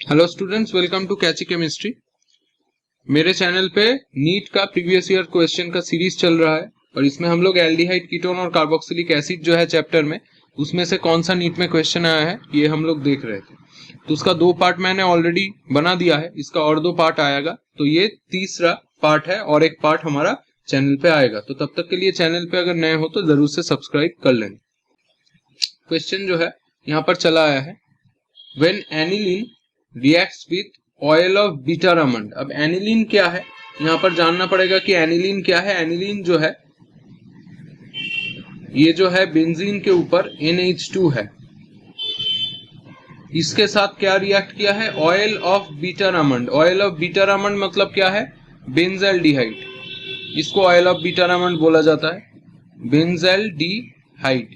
Hello students, welcome to catchy chemistry. मेरे channel पे NEET का प्रीवियस ईयर क्वेश्चन का सीरीज चल रहा है और इसमें हम लोग एल्डिहाइड, कीटोन और कार्बोक्सिलिक एसिड जो है चैप्टर में, उसमें से कौन सा नीट में क्वेश्चन आया है ये हम लोग देख रहे थे। तो उसका 2 पार्ट मैंने ऑलरेडी बना दिया है, इसका और 2 पार्ट आएगा, तो ये तीसरा पार्ट है और एक पार्ट हमारा चैनल पे आएगा। तो तब तक के लिए चैनल पे अगर नए हो तो जरूर से सब्सक्राइब कर लेना। क्वेश्चन जो है यहाँ पर चला आया है, when aniline reacts with oil of bitter almond. अब एनिलीन क्या है यहाँ पर जानना पड़ेगा कि एनिलीन क्या है। एनिलीन जो है ये जो है बेंजीन के ऊपर NH2 है, इसके साथ क्या रिएक्ट किया है, oil of bitter almond. Oil of bitter almond मतलब क्या है, बेंजल्डिहाइड। इसको ऑयल ऑफ बीटर आमंड बोला जाता है, बेंजल्डिहाइड।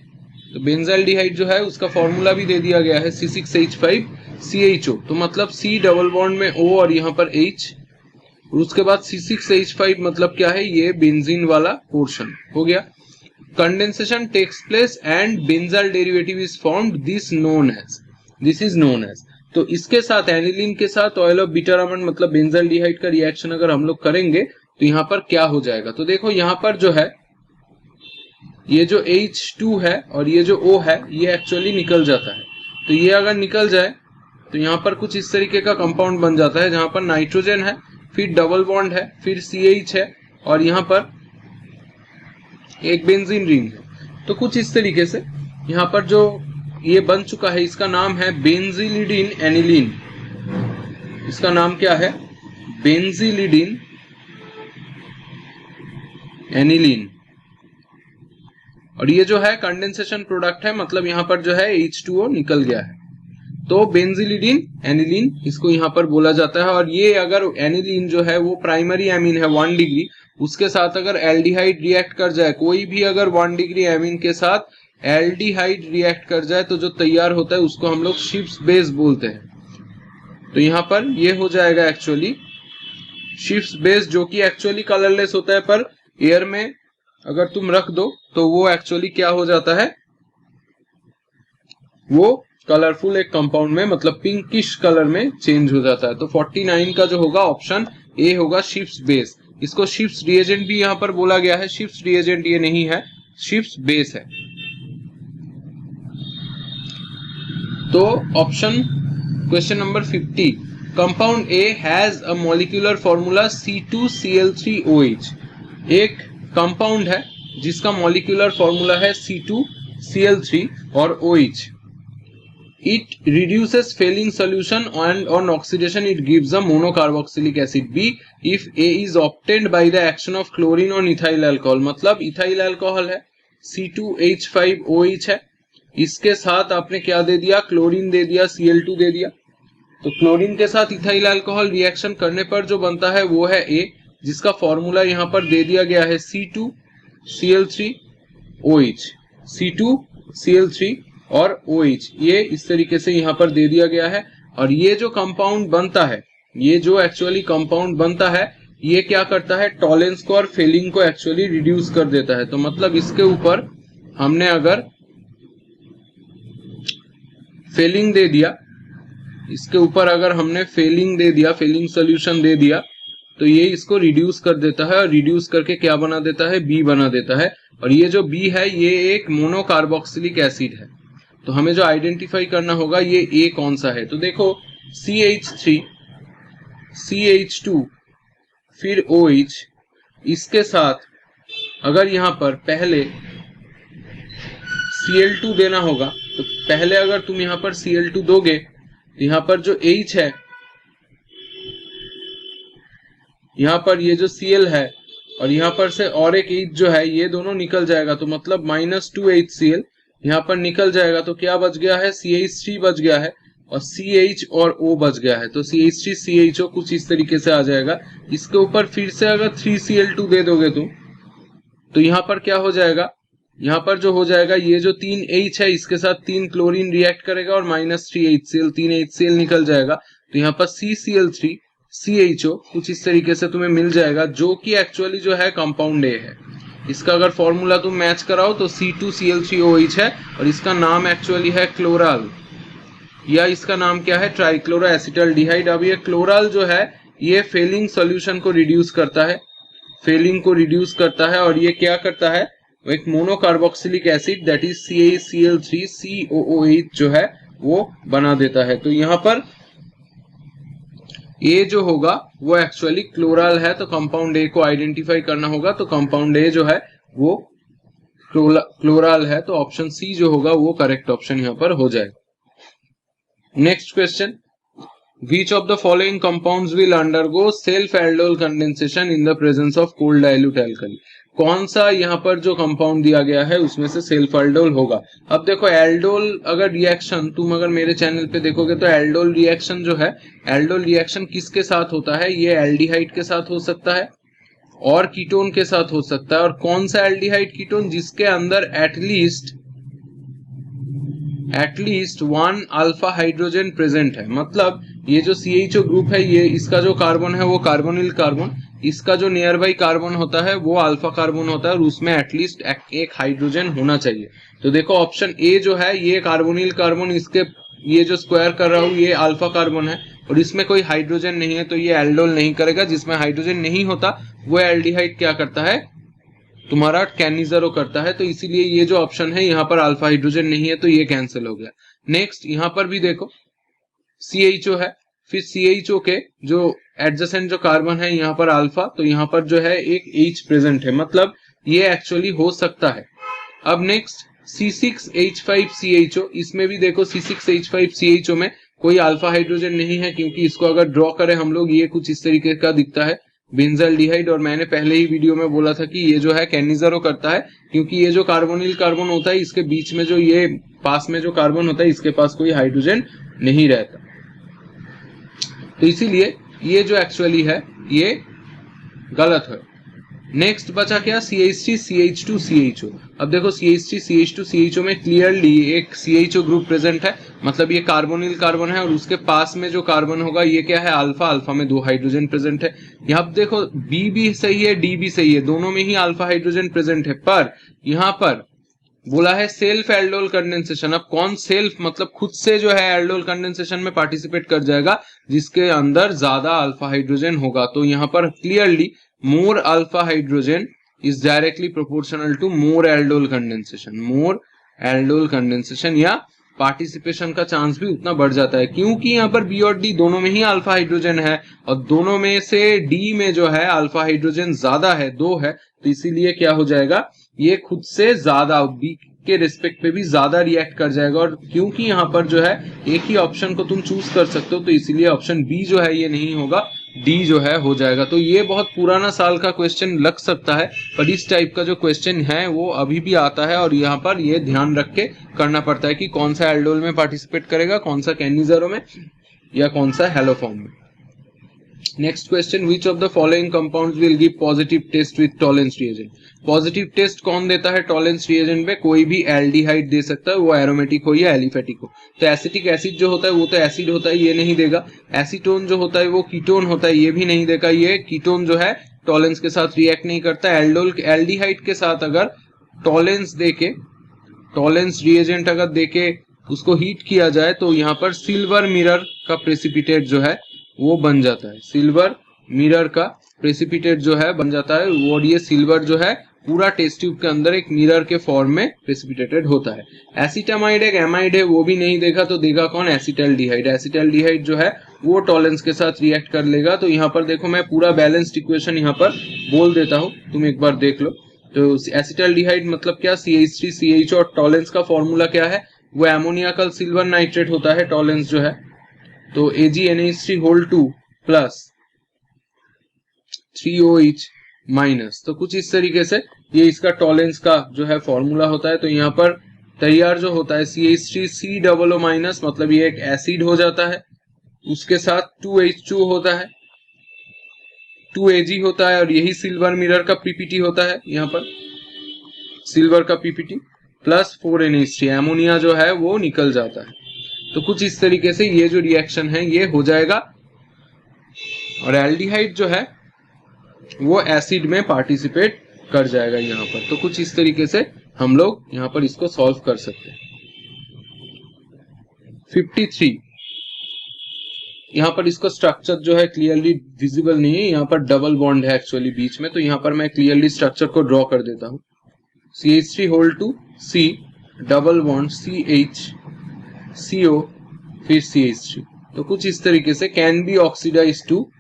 तो बेंजल्डिहाइड जो है उसका फॉर्मूला भी दे दिया गया है C6H5CHO। तो मतलब C डबल बॉन्ड में O और यहाँ पर H, और उसके बाद C6H5 मतलब क्या है, ये बेंजीन वाला पोर्शन हो गया। Condensation takes place and benzal derivative is formed, this is known as. तो इसके साथ एनिलीन के साथ ऑयल ऑफ बीटर आमंड मतलब बेंजल्डिहाइड का रिएक्शन अगर हम लोग करेंगे तो यहाँ पर क्या हो जाएगा। तो देखो यहाँ पर जो है ये जो H2 है और ये जो O है ये एक्चुअली निकल जाता है। तो ये अगर निकल जाए तो यहाँ पर कुछ इस तरीके का कंपाउंड बन जाता है, जहां पर नाइट्रोजन है, फिर डबल बॉन्ड है, फिर CH है और यहाँ पर एक बेंजीन रिंग है। तो कुछ इस तरीके से यहाँ पर जो ये बन चुका है इसका नाम है बेंजिलिडीन एनिलीन। इसका नाम क्या है, बेंजिलिडीन एनिलीन। और ये जो है कंडेंसेशन प्रोडक्ट है, मतलब यहाँ पर जो है H2O निकल गया है, तो बेंजिलिडीन एनिलीन इसको यहाँ पर बोला जाता है। और ये अगर एनिलीन जो है वो प्राइमरी एमीन है 1 डिग्री, उसके साथ अगर एल्डिहाइड रिएक्ट कर जाए, कोई भी अगर 1 डिग्री एमीन के साथ एल्डिहाइड रिएक्ट कर जाए तो जो तैयार होता है उसको हम लोग शिप्स बेस बोलते हैं। तो यहाँ पर ये हो जाएगा एक्चुअली शिप्स बेस, जो कि एक्चुअली कलरलेस होता है, पर एयर में अगर तुम रख दो तो वो एक्चुअली क्या हो जाता है, वो कलरफुल एक कंपाउंड में, मतलब पिंकिश कलर में चेंज हो जाता है। तो 49 का जो होगा ऑप्शन ए होगा, शिप्स बेस। इसको शिप्स रिएजेंट भी यहाँ पर बोला गया है, शिप्स रिएजेंट ये नहीं है, शिप्स बेस है। तो option question number 50, compound A has a molecular formula C2Cl3OH। एक कंपाउंड है जिसका मॉलिक्यूलर फॉर्मूला है C2Cl3 और OH। It reduces failing solution and on oxidation it gives a monocarboxylic acid B if A is obtained by the action of chlorine on ethyl alcohol। मतलब ethyl alcohol है, C2H5OH है, इसके साथ आपने क्या दे दिया, क्लोरीन दे दिया, Cl2 दे दिया। तो क्लोरीन के साथ इथाइल अल्कोहल रिएक्शन करने पर जो बनता है वो है A, जिसका फॉर्मूला यहाँ पर दे दिया गया है C2Cl3OH। C2Cl3 और OH ये इस तरीके से यहाँ पर दे दिया गया है। और ये जो कंपाउंड बनता है, ये जो एक्चुअली कंपाउंड बनता है, ये क्या करता है, टॉलेंस को और फेलिंग को एक्चुअली रिड्यूस कर देता है। तो मतलब इसके ऊपर हमने अगर फेलिंग दे दिया, इसके ऊपर अगर हमने फेलिंग दे दिया, फेलिंग सोल्यूशन दे दिया, तो ये इसको रिड्यूस कर देता है और रिड्यूस करके क्या बना देता है, बी बना देता है। और ये जो बी है ये एक मोनोकार्बोक्सिलिक एसिड है। तो हमें जो आइडेंटिफाई करना होगा ये ए कौन सा है। तो देखो CH3, CH2 फिर OH, इसके साथ अगर यहाँ पर पहले Cl2 देना होगा, तो पहले अगर तुम यहाँ पर Cl2 दोगे तो यहाँ पर जो H है, यहाँ पर ये जो Cl है और यहाँ पर से और एक H जो है, ये दोनों निकल जाएगा। तो मतलब -2HCl यहाँ पर निकल जाएगा। तो क्या बच गया है, CH3 बच गया है और CH और O बच गया है। तो CH3 CHO कुछ इस तरीके से आ जाएगा। इसके ऊपर फिर से अगर 3Cl2 दे दोगे तुम, तो यहाँ पर क्या हो जाएगा, यहाँ पर जो हो जाएगा, ये जो 3H है इसके साथ 3 क्लोरीन रिएक्ट करेगा और -3HCl, 3HCl निकल जाएगा। तो यहाँ पर CCl3 CHO कुछ इस तरीके से तुम्हें मिल जाएगा, जो कि एक्चुअली जो है कंपाउंड ए है। इसका अगर फॉर्मूला तुम मैच कराओ तो C2Cl3OH है और इसका नाम एक्चुअली है क्लोराल। या इसका नाम क्या है, ट्राइक्लोरो एसिटल्डिहाइड। अब ये क्लोरल जो है ये फेलिंग सॉल्यूशन को रिड्यूस करता है, फेलिंग को रिड्यूस करता है, और ये क्या करता है, एक monocarboxylic acid that is CaCl3COOH जो है वो बना देता है। तो यहाँ पर ए जो होगा वो एक्चुअली क्लोरल है, तो कंपाउंड ए को आइडेंटिफाई करना होगा। तो कंपाउंड ए जो है वो क्लोरल है, तो ऑप्शन सी जो होगा वो करेक्ट ऑप्शन यहाँ पर हो जाएगा। Next question, Which of the following compounds will undergo self-aldol condensation in the presence of cold dilute alkali? कौन सा यहाँ पर जो कंपाउंड दिया गया है उसमें से सेल्फ एल्डोल होगा। अब देखो एल्डोल अगर रिएक्शन तुम अगर मेरे चैनल पे देखोगे तो एल्डोल रिएक्शन जो है, एल्डोल रिएक्शन किसके साथ होता है, ये एल्डिहाइड के साथ हो सकता है और कीटोन के साथ हो सकता है। और कौन सा एल्डिहाइड कीटोन, जिसके अंदर at least one alpha hydrogen present है। मतलब ये जो CHO ग्रुप है, ये इसका जो कार्बन है वो कार्बोनिल कार्बन, इसका जो नियर बाई कार्बन होता है वो अल्फा कार्बन होता है और उसमें एटलीस्ट एक हाइड्रोजन होना चाहिए। तो देखो ऑप्शन ए जो है ये कार्बोनिल कार्बन, इसके ये जो स्क्वायर कर रहा हूं ये अल्फा कार्बन है और इसमें कोई हाइड्रोजन नहीं है, तो ये एल्डोल नहीं करेगा। जिसमें हाइड्रोजन नहीं होता वो एल्डिहाइड क्या करता है, तुम्हारा कैनिजरो करता है। तो इसीलिए ये जो ऑप्शन है यहाँ पर अल्फा हाइड्रोजन नहीं है, तो ये कैंसिल हो गया। नेक्स्ट यहाँ पर भी देखो CHO है, फिर CHO के जो एडजेसेंट जो कार्बन है यहाँ पर अल्फा, तो यहाँ पर जो है एक H प्रेजेंट है, मतलब ये एक्चुअली हो सकता है। अब नेक्स्ट C6H5CHO, इसमें भी देखो C6H5CHO में कोई अल्फा हाइड्रोजन नहीं है, क्योंकि इसको अगर ड्रॉ करें हम लोग ये कुछ इस तरीके का दिखता है बेंजाल्डिहाइड। और मैंने पहले ही वीडियो में बोला था कि ये जो है कैनिजरो करता है, क्योंकि ये जो कार्बोनिल कार्बन होता है इसके बीच में जो ये पास में जो कार्बन होता है इसके पास कोई हाइड्रोजन नहीं रहता, तो इसीलिए ये जो एक्चुअली है ये गलत है। नेक्स्ट बचा क्या, CH3CH2CHO। अब देखो CH3CH2CHO में क्लियरली एक CHO ग्रुप प्रेजेंट है, मतलब ये कार्बोनिल कार्बन है और उसके पास में जो कार्बन होगा ये क्या है, अल्फा, अल्फा में 2 हाइड्रोजन प्रेजेंट है। यहाँ देखो B भी सही है D भी सही है, दोनों में ही अल्फा हाइड्रोजन प्रेजेंट है, पर यहाँ पर बोला है सेल्फ एल्डोल कंडेंसेशन। अब कौन सेल्फ, मतलब खुद से जो है एल्डोल कंडेंसेशन में पार्टिसिपेट कर जाएगा, जिसके अंदर ज्यादा अल्फा हाइड्रोजन होगा। तो यहाँ पर clearly more alpha hydrogen is directly proportional to more aldol condensation, more aldol condensation या पार्टिसिपेशन का चांस भी उतना बढ़ जाता है, क्योंकि यहाँ पर B और D दोनों में ही अल्फा हाइड्रोजन है और दोनों में से D में जो है अल्फा हाइड्रोजन ज्यादा है, 2 है, तो इसीलिए क्या हो जाएगा, ये खुद से ज्यादा B के रिस्पेक्ट पे भी ज्यादा रिएक्ट कर जाएगा। और क्योंकि यहाँ पर जो है एक ही ऑप्शन को तुम चूज कर सकते हो, तो इसीलिए ऑप्शन B जो है ये नहीं होगा, D जो है हो जाएगा। तो ये बहुत पुराना साल का क्वेश्चन लग सकता है, पर इस टाइप का जो क्वेश्चन है वो अभी भी आता है और यहाँ पर ये ध्यान रख के करना पड़ता है कि कौन सा एल्डोल में पार्टिसिपेट करेगा, कौन सा कैनिजरो में या कौन सा हैलोफॉर्म में। Next question, which of the following compounds will give positive test with Tollens reagent. Positive test कौन देता है टॉलेंस रिएजेंट में, कोई भी एल्डिहाइड दे सकता है, वो एरोमेटिक हो या एलिफेटिक हो। तो एसिटिक एसिड जो होता है वो तो एसिड होता है, ये नहीं देगा। एसीटोन जो होता है वो कीटोन होता है, ये भी नहीं देगा। ये कीटोन जो है टॉलेंस के साथ रिएक्ट नहीं करता। एल्डिहाइड के साथ अगर टॉलेंस देके, टॉलेंस रिएजेंट अगर देके उसको हीट किया जाए तो यहाँ पर सिल्वर मिरर का प्रेसिपिटेट जो है वो बन जाता है, सिल्वर मिरर का प्रेसिपिटेट जो है बन जाता है। और ये सिल्वर जो है पूरा टेस्ट ट्यूब के अंदर एक मिरर के फॉर्म में प्रेसिपिटेटेड होता है। एसिटामाइड एक एमाइड है, वो भी नहीं देखा, तो देगा कौन, एसिटल्डिहाइड। एसिटल्डिहाइड जो है वो टॉलेंस के साथ रिएक्ट कर लेगा। तो यहाँ पर देखो मैं पूरा बैलेंस्ड इक्वेशन यहाँ पर बोल देता हूँ, तुम एक बार देख लो। तो एसिटल्डिहाइड मतलब क्या, CH3CH और टॉलेंस का फॉर्मूला क्या है, वो एमोनिया का सिल्वर नाइट्रेट होता है टॉलेंस जो है। तो AgNH3 प्लस 3OH माइनस, तो कुछ इस तरीके से ये इसका टॉलेंस का जो है फॉर्मूला होता है। तो यहाँ पर तैयार जो होता है CH3COO माइनस, मतलब ये एक एसिड हो जाता है, उसके साथ 2H2 होता है, 2Ag होता है और यही सिल्वर मिरर का PPT होता है, यहाँ पर सिल्वर का PPT प्लस 4NH3, एमोनिया जो है वो निकल जाता है। तो कुछ इस तरीके से ये जो रिएक्शन है ये हो जाएगा और एल्डिहाइड जो है वो एसिड में पार्टिसिपेट कर जाएगा यहाँ पर। तो कुछ इस तरीके से हम लोग यहाँ पर इसको सॉल्व कर सकते हैं। 53 यहाँ पर इसका स्ट्रक्चर जो है क्लियरली विजिबल नहीं है, यहाँ पर डबल बॉन्ड है एक्चुअली बीच में, तो यहाँ पर मैं क्लियरली स्ट्रक्चर को ड्रॉ कर देता हूँ। CH3 hold to C double bond CH CO फिर CH3, तो कुछ इस तरीके से कैन बी ऑक्सीडाइज टू,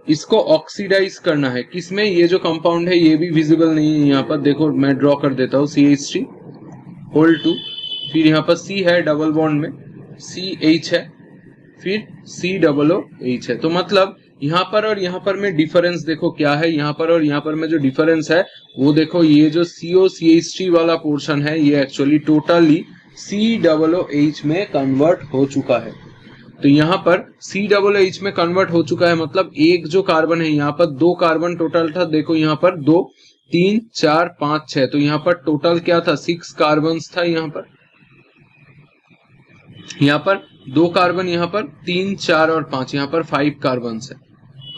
इसको ऑक्सीडाइज करना है किसमें, ये जो कंपाउंड है ये भी विजिबल नहीं है यहाँ पर, देखो मैं ड्रॉ कर देता हूँ। CH3 होल्ड टू, फिर यहाँ पर C है डबल बॉन्ड में, CH है, फिर COOH है। तो मतलब यहाँ पर और यहाँ पर में डिफरेंस देखो क्या है, यहाँ पर और यहाँ पर में जो डिफरेंस है वो देखो, ये जो COCH3 वाला पोर्शन है ये एक्चुअली टोटली COOH में कन्वर्ट हो चुका है। तो यहाँ पर COOH में कन्वर्ट हो चुका है, मतलब एक जो कार्बन है, यहाँ पर 2 कार्बन टोटल था, देखो यहाँ पर 2 3 4 5 6, तो यहाँ पर टोटल क्या था 6 कार्बन था। यहाँ पर 2 कार्बन, यहाँ पर 3 4 और 5, यहाँ पर 5 कार्बन है।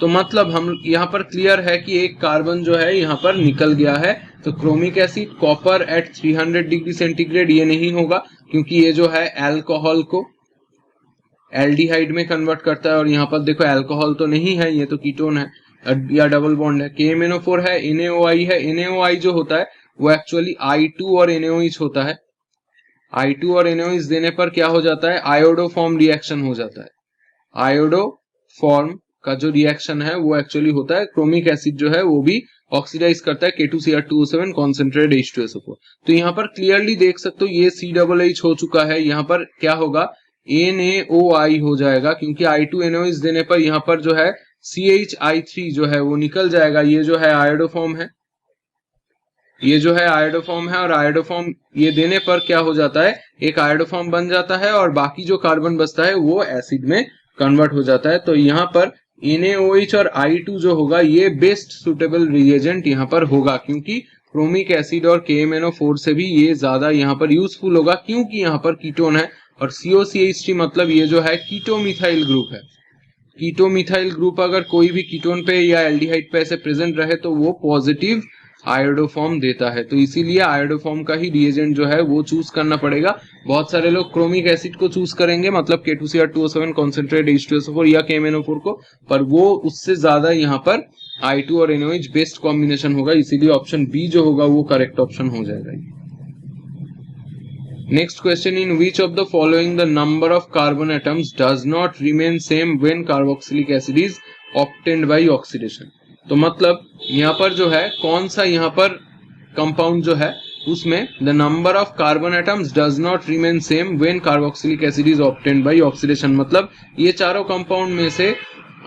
तो मतलब हम यहाँ पर क्लियर है कि एक कार्बन जो है यहाँ पर निकल गया है। तो chromic acid copper at 300 degree centigrade ये नहीं होगा, क्योंकि ये जो है अल्कोहल को एल्डिहाइड में कन्वर्ट करता है, और यहाँ पर देखो अल्कोहल तो नहीं है, ये तो कीटोन है या डबल बॉन्ड है। KMNO4 है, NaOI है। NaOI जो होता है वो एक्चुअली I2 और NaOH होता है। I2 और NaOH देने पर क्या हो जाता है, आयोडोफॉर्म रिएक्शन हो जाता है। आयोडोफॉर्म का जो रिएक्शन है वो एक्चुअली होता है, क्रोमिक एसिड जो है वो भी ऑक्सीडाइज करता है K2Cr2O7 कॉन्सेंट्रेट H2SO4। तो यहाँ पर क्लियरली देख सकते हो ये COOH हो चुका है, यहाँ पर क्या होगा NaOI हो जाएगा, क्योंकि I2 NaOH देने पर यहाँ पर जो है CHI3 जो है वो निकल जाएगा। ये जो है आयोडोफॉर्म है, ये जो है आयोडोफॉर्म है, और आयोडोफॉर्म ये देने पर क्या हो जाता है, एक आयोडोफॉर्म बन जाता है, और बाकी जो कार्बन बचता है वो एसिड में कन्वर्ट हो जाता है। तो यहाँ पर NaOH और I2 जो होगा ये बेस्ट सुटेबल रिएजेंट यहाँ पर होगा, क्योंकि क्रोमिक एसिड और KMNO4 से भी ये ज्यादा यहाँ पर यूजफुल होगा, क्योंकि यहाँ पर कीटोन है। और COCH3 मतलब ये जो है कीटोमिथाइल ग्रुप है। कीटोमिथाइल ग्रुप अगर कोई भी कीटोन पे या एल्डिहाइड पे ऐसे प्रेजेंट रहे तो वो पॉजिटिव आयोडोफॉर्म देता है। तो इसीलिए आयोडोफॉर्म का ही रिएजेंट जो है वो चूज करना पड़ेगा। बहुत सारे लोग क्रोमिक एसिड को चूज करेंगे, मतलब K2Cr2O7 कॉन्सेंट्रेट H2SO4 या KMNO4 को, पर वो उससे ज्यादा यहाँ पर I2 और NaOH बेस्ट कॉम्बिनेशन होगा, इसीलिए ऑप्शन बी जो होगा वो करेक्ट ऑप्शन हो जाएगा। Next question, in which of the following the number of carbon atoms does not remain same when carboxylic acid is obtained by oxidation. तो मतलब यहाँ पर जो है कौन सा यहाँ पर कंपाउंड जो है उसमें the number of carbon atoms does not remain same when carboxylic acid is obtained by oxidation, मतलब ये चारों कंपाउंड में से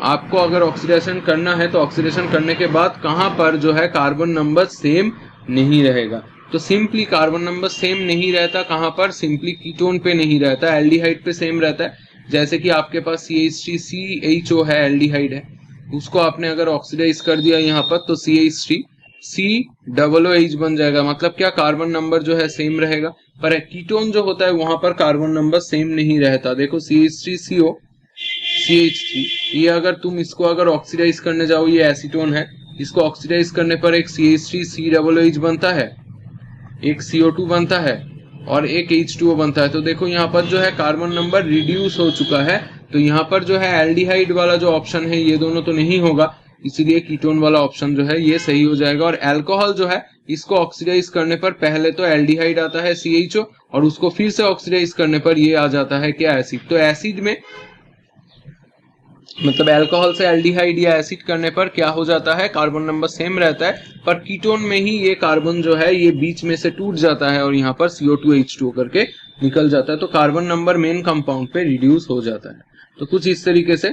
आपको अगर ऑक्सीडेशन करना है तो ऑक्सीडेशन करने के बाद कहाँ पर जो है कार्बन नंबर सेम नहीं रहेगा। तो सिंपली कार्बन नंबर सेम नहीं रहता, कहाँ पर, सिंपली कीटोन पे नहीं रहता, एल्डिहाइड पे सेम रहता है। जैसे कि आपके पास CH3CHO है, एल्डिहाइड है, उसको आपने अगर ऑक्सीडाइज कर दिया यहाँ पर तो CH3COOH बन जाएगा, मतलब क्या कार्बन नंबर जो है सेम रहेगा। पर कीटोन जो होता है वहां पर कार्बन नंबर सेम नहीं रहता। देखो CH3CO CH3, ये अगर तुम इसको अगर ऑक्सीडाइज करने जाओ, ये एसीटोन है, इसको ऑक्सीडाइज करने पर एक CH3COOH बनता है, एक CO2 बनता है और एक H2O बनता है। तो देखो यहाँ पर जो है कार्बन नंबर रिड्यूस हो चुका है। तो यहाँ पर जो है एल्डिहाइड वाला जो ऑप्शन है ये दोनों तो नहीं होगा, इसीलिए कीटोन वाला ऑप्शन जो है ये सही हो जाएगा। और अल्कोहल जो है इसको ऑक्सीडाइज करने पर पहले तो एल्डिहाइड आता है CHO, और उसको फिर से ऑक्सीडाइज करने पर ये आ जाता है क्या, एसिड। तो एसिड में मतलब अल्कोहल से एल्डिहाइड या एसिड करने पर क्या हो जाता है, कार्बन नंबर सेम रहता है, पर कीटोन में ही ये कार्बन जो है ये बीच में से टूट जाता है और यहाँ पर CO2 H2O करके निकल जाता है। तो कार्बन नंबर मेन कंपाउंड पे रिड्यूस हो जाता है। तो कुछ इस तरीके से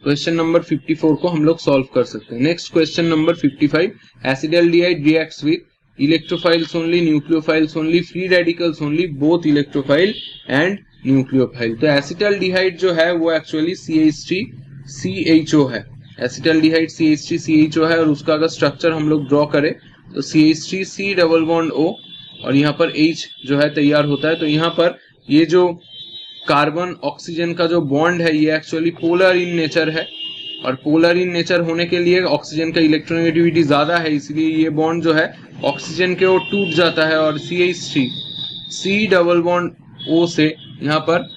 क्वेश्चन नंबर 54 को हम लोग सॉल्व कर सकते हैं। Next question number 55, acetaldehyde reacts with electrophiles only, nucleophiles only, free radicals only, both electrophile and nucleophile. तो एसिटल्डिहाइड जो है वो एक्चुअली CH3CHO है, एसिटल्डिहाइड CH3CHO है, और उसका अगर स्ट्रक्चर हम लोग ड्रॉ करें तो CH3C डबल बॉन्ड O और यहाँ पर H जो है तैयार होता है। तो यहाँ पर ये जो कार्बन ऑक्सीजन का जो बॉन्ड है ये एक्चुअली पोलर इन नेचर है, और पोलर इन नेचर होने के लिए ऑक्सीजन का इलेक्ट्रोनेगेटिविटी ज्यादा है, इसलिए ये बॉन्ड जो है ऑक्सीजन के ओर टूट जाता है और CH3C डबल बॉन्ड O से यहाँ पर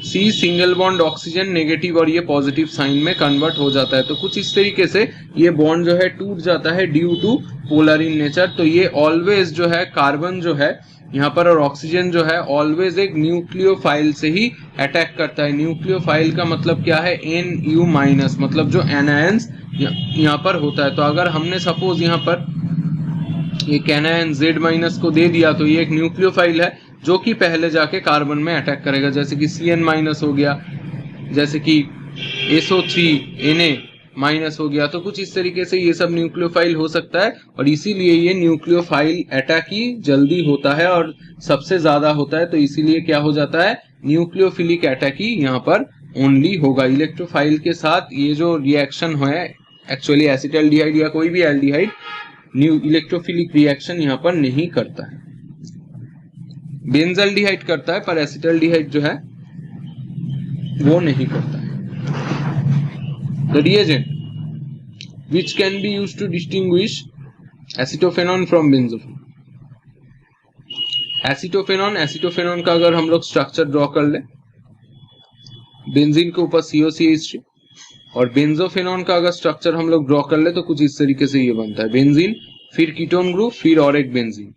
C single bond oxygen negative और ये पॉजिटिव साइन में कन्वर्ट हो जाता है। तो कुछ इस तरीके से ये बॉन्ड जो है टूट जाता है due to polar in nature. तो ये ऑलवेज जो है कार्बन जो है यहाँ पर और ऑक्सीजन जो है ऑलवेज एक न्यूक्लियोफाइल से ही अटैक करता है। न्यूक्लियोफाइल का मतलब क्या है, NU माइनस, मतलब जो एनायंस यहाँ पर होता है। तो अगर हमने सपोज यहाँ पर एक एनायन Z माइनस को दे दिया तो ये एक न्यूक्लियोफाइल है जो कि पहले जाके कार्बन में अटैक करेगा, जैसे कि Cn माइनस हो गया, जैसे कि SO3 Na माइनस हो गया। तो कुछ इस तरीके से ये सब न्यूक्लियोफाइल हो सकता है और इसीलिए ये न्यूक्लियोफाइल अटैक ही जल्दी होता है और सबसे ज्यादा होता है। तो इसीलिए क्या हो जाता है, न्यूक्लियोफिलिक अटैक ही यहाँ पर ओनली होगा। इलेक्ट्रोफाइल के साथ ये जो रिएक्शन है एक्चुअली एसिटाल्डिहाइड या कोई भी एल्डिहाइड न्यू इलेक्ट्रोफिलिक रिएक्शन यहाँ पर नहीं करता है। बेंजल्डिहाइड करता है पर एसिटाल्डिहाइड जो है वो नहीं करता है। The reagent which can be used to distinguish acetophenone from benzophenone. एसिटोफेनॉन का अगर हम लोग स्ट्रक्चर ड्रॉ कर ले, बेंजीन के ऊपर COCH3 और बेंजोफेनॉन का अगर स्ट्रक्चर हम लोग ड्रॉ कर ले तो कुछ इस तरीके से ये बनता है, बेंजीन फिर कीटोन ग्रुप फिर और एक बेंजीन।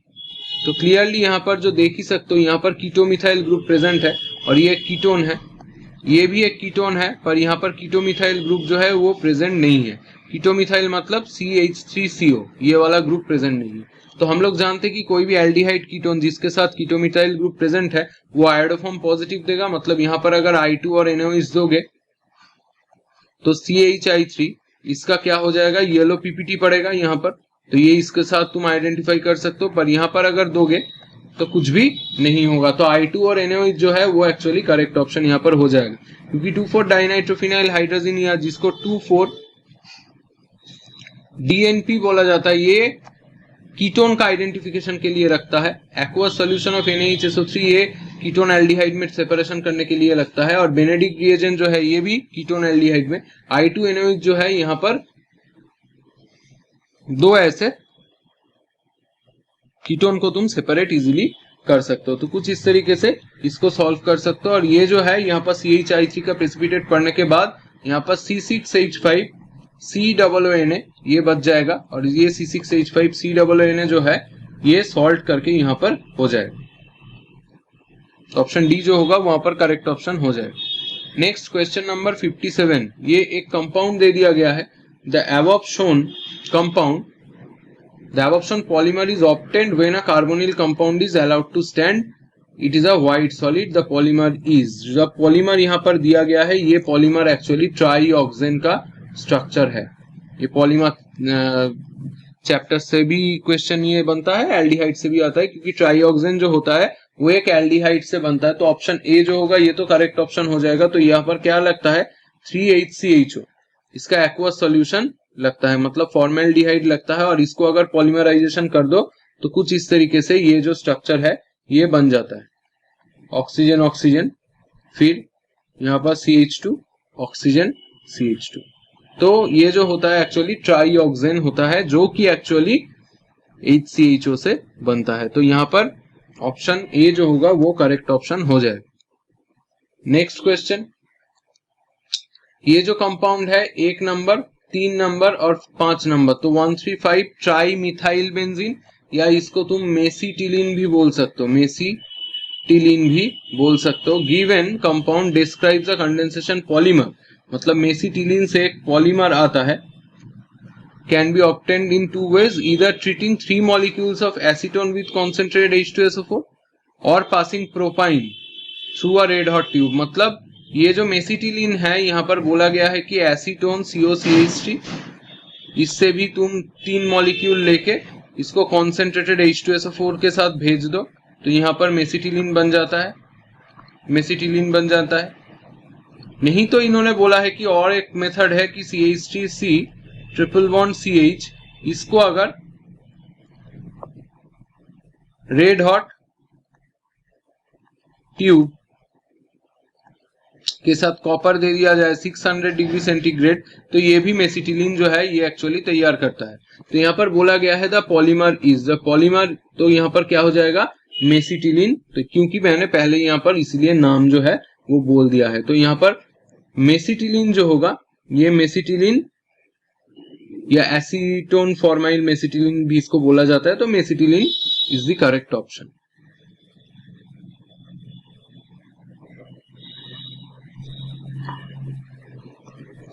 तो क्लियरली यहाँ पर जो देख ही सकते हो यहाँ पर कीटोमिथाइल ग्रुप प्रेजेंट है और ये एक कीटोन है, ये भी एक कीटोन है, पर यहाँ पर कीटोमिथाइल ग्रुप जो है वो प्रेजेंट नहीं है। कीटोमिथाइल मतलब CH3CO, ये वाला ग्रुप प्रेजेंट नहीं है। तो हम लोग जानते हैं कि कोई भी एल्डिहाइड कीटोन जिसके साथ कीटोमिथाइल ग्रुप प्रेजेंट है वो आयोडोफॉर्म पॉजिटिव देगा। मतलब यहाँ पर अगर I2 और NOH दोगे तो CHI3 इसका क्या हो जाएगा, येलो PPT पड़ेगा यहाँ पर, तो ये इसके साथ तुम आइडेंटिफाई कर सकते हो। पर यहाँ पर अगर दोगे तो कुछ भी नहीं होगा। तो I2 और NOH जो है वो एक्चुअली करेक्ट ऑप्शन यहाँ पर हो जाएगा, क्योंकि 2,4 डाइनाइट्रोफिनाइल हाइड्रोजन या जिसको 2,4 DNP बोला जाता है, ये कीटोन का आइडेंटिफिकेशन के लिए रखता है। एक्वस सॉल्यूशन ऑफ NaHSO3 ये कीटोन एल्डिहाइड में सेपरेशन करने के लिए लगता है। और बेनेडिक्ट रिएजेंट जो है ये भी कीटोन एल्डिहाइड में। I2 NOH जो है यहाँ पर दो ऐसे कीटोन को तुम सेपरेट इजीली कर सकते हो। तो कुछ इस तरीके से इसको सॉल्व कर सकते हो। और ये जो है यहाँ पर CHI3 का प्रेसिपिटेट पढ़ने के बाद यहाँ पर C6H5 COONA ये बच जाएगा और ये C6H5 COONA जो है ये सॉल्ट करके यहाँ पर हो जाएगा। ऑप्शन डी जो होगा वहां पर करेक्ट ऑप्शन हो जाएगा। नेक्स्ट क्वेश्चन नंबर 57, ये एक कंपाउंड दे दिया गया है, the above shown compound, the above shown polymer is obtained when a carbonyl compound is allowed to stand, it is a white solid, the polymer is, जो polymer यहाँ पर दिया गया है ये पॉलीमर एक्चुअली ट्राईऑक्सेन का स्ट्रक्चर है। ये पॉलीमर चैप्टर से भी क्वेश्चन ये बनता है, एल्डिहाइड से भी आता है, क्योंकि ट्राईऑक्सेन जो होता है वो एक एल्डिहाइड से बनता है। तो ऑप्शन ए जो होगा ये तो करेक्ट ऑप्शन हो जाएगा। तो यहाँ पर क्या लगता है 3HCHO, इसका एक्वस सॉल्यूशन लगता है, मतलब फॉर्मेल्डिहाइड लगता है। और इसको अगर पॉलीमराइजेशन कर दो तो कुछ इस तरीके से ये जो स्ट्रक्चर है ये बन जाता है, ऑक्सीजन ऑक्सीजन फिर यहाँ पर CH2 ऑक्सीजन CH2। तो ये जो होता है एक्चुअली ट्राईऑक्सेन होता है जो कि एक्चुअली HCHO से बनता है। तो यहाँ पर ऑप्शन ए जो होगा वो करेक्ट ऑप्शन हो जाएगा। नेक्स्ट क्वेश्चन, ये जो कंपाउंड है 1 नंबर 3 नंबर और 5 नंबर, तो 135 ट्राई मिथाइल बेंजीन या इसको तुम मेसिटिलीन भी बोल सकते हो, मेसिटिलीन भी बोल सकते हो। Given compound describes a condensation polymer, मतलब मेसिटिलीन से एक पॉलीमर आता है, can be obtained in 2 ways, either treating 3 molecules of acetone with concentrated H2SO4 और passing propine through a red hot tube। मतलब ये जो मेसिटिलीन है यहाँ पर बोला गया है कि एसीटोन COCH3, इससे भी तुम 3 मॉलिक्यूल लेके इसको कॉन्सेंट्रेटेड H2SO4 के साथ भेज दो तो यहाँ पर मेसिटिलीन बन जाता है, मेसिटिलीन बन जाता है। नहीं तो इन्होंने बोला है कि और एक मेथड है कि CH3C ट्रिपल बॉन्ड CH, इसको अगर रेड हॉट ट्यूब के साथ कॉपर दे दिया जाए 600 डिग्री सेंटीग्रेड तो ये भी मेसिटिलीन जो है ये एक्चुअली तैयार करता है। तो यहाँ पर बोला गया है the polymer is, the polymer, तो यहाँ पर क्या हो जाएगा मेसिटिलीन। तो क्योंकि मैंने पहले यहाँ पर इसलिए नाम जो है वो बोल दिया है। तो यहाँ पर मेसिटिलीन जो होगा, ये मेसिटिलीन या एसीटोन फॉर्माइल मेसिटिलीन भी इसको बोला जाता है, तो mesitylene is the correct option.